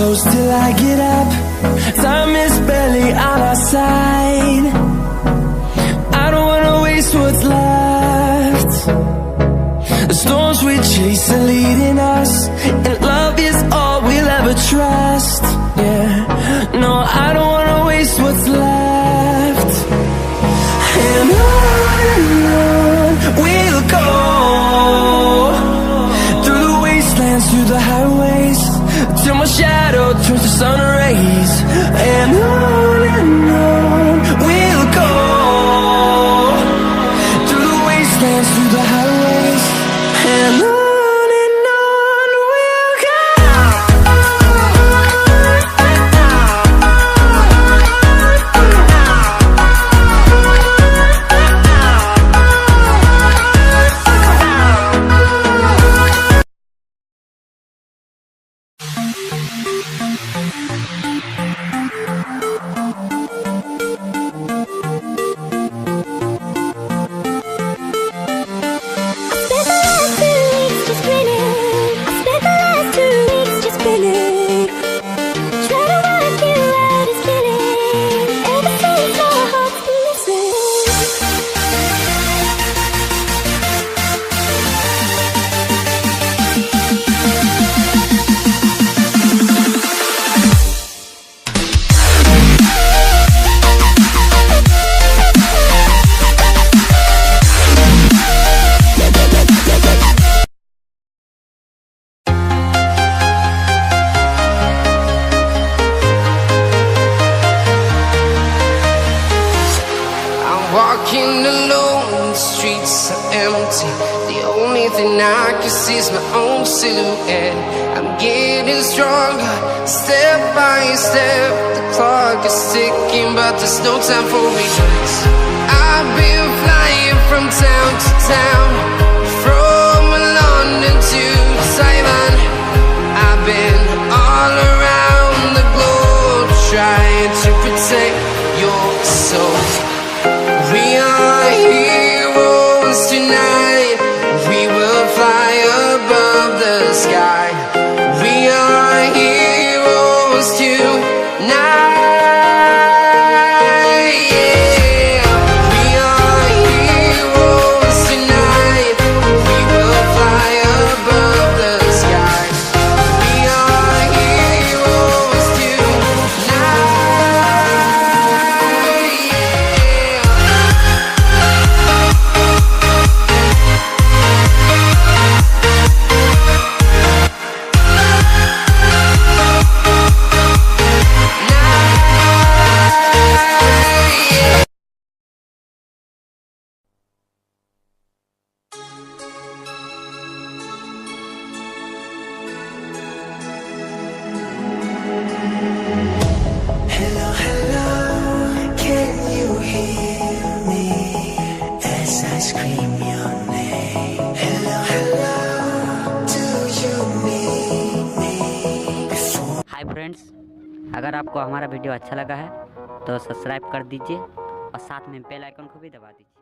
close till I get up. Time is barely on our side. I don't wanna waste what's left. The storms we chase are leading us, and love is all we'll ever trust. Yeah, no, I don't wanna waste what's left. And on we'll go, through the wastelands, through the highways, till my shadow turns to sun rays. And on we'll go, through the wastelands, through the highways, and on we'll go. Walking alone, the streets are empty. The only thing I can see is my own silhouette. I'm getting stronger, step by step. The clock is ticking, but there's no time for regrets. I've been flying from town to town, from London to Taiwan. I've been all around the globe, trying to protect your soul. We are heroes tonight. We will fly above the sky. We are heroes tonight. Yeah. We are heroes tonight. We will fly above the sky. We are heroes tonight. Hello, hello, can you hear me as I scream your name? Hello, hello, do you need me before? Hi friends, अगर आपको हमारा video अच्छा लगा है तो subscribe कर दीजिए और साथ में बेल आइकन को भी दबा दीजिए।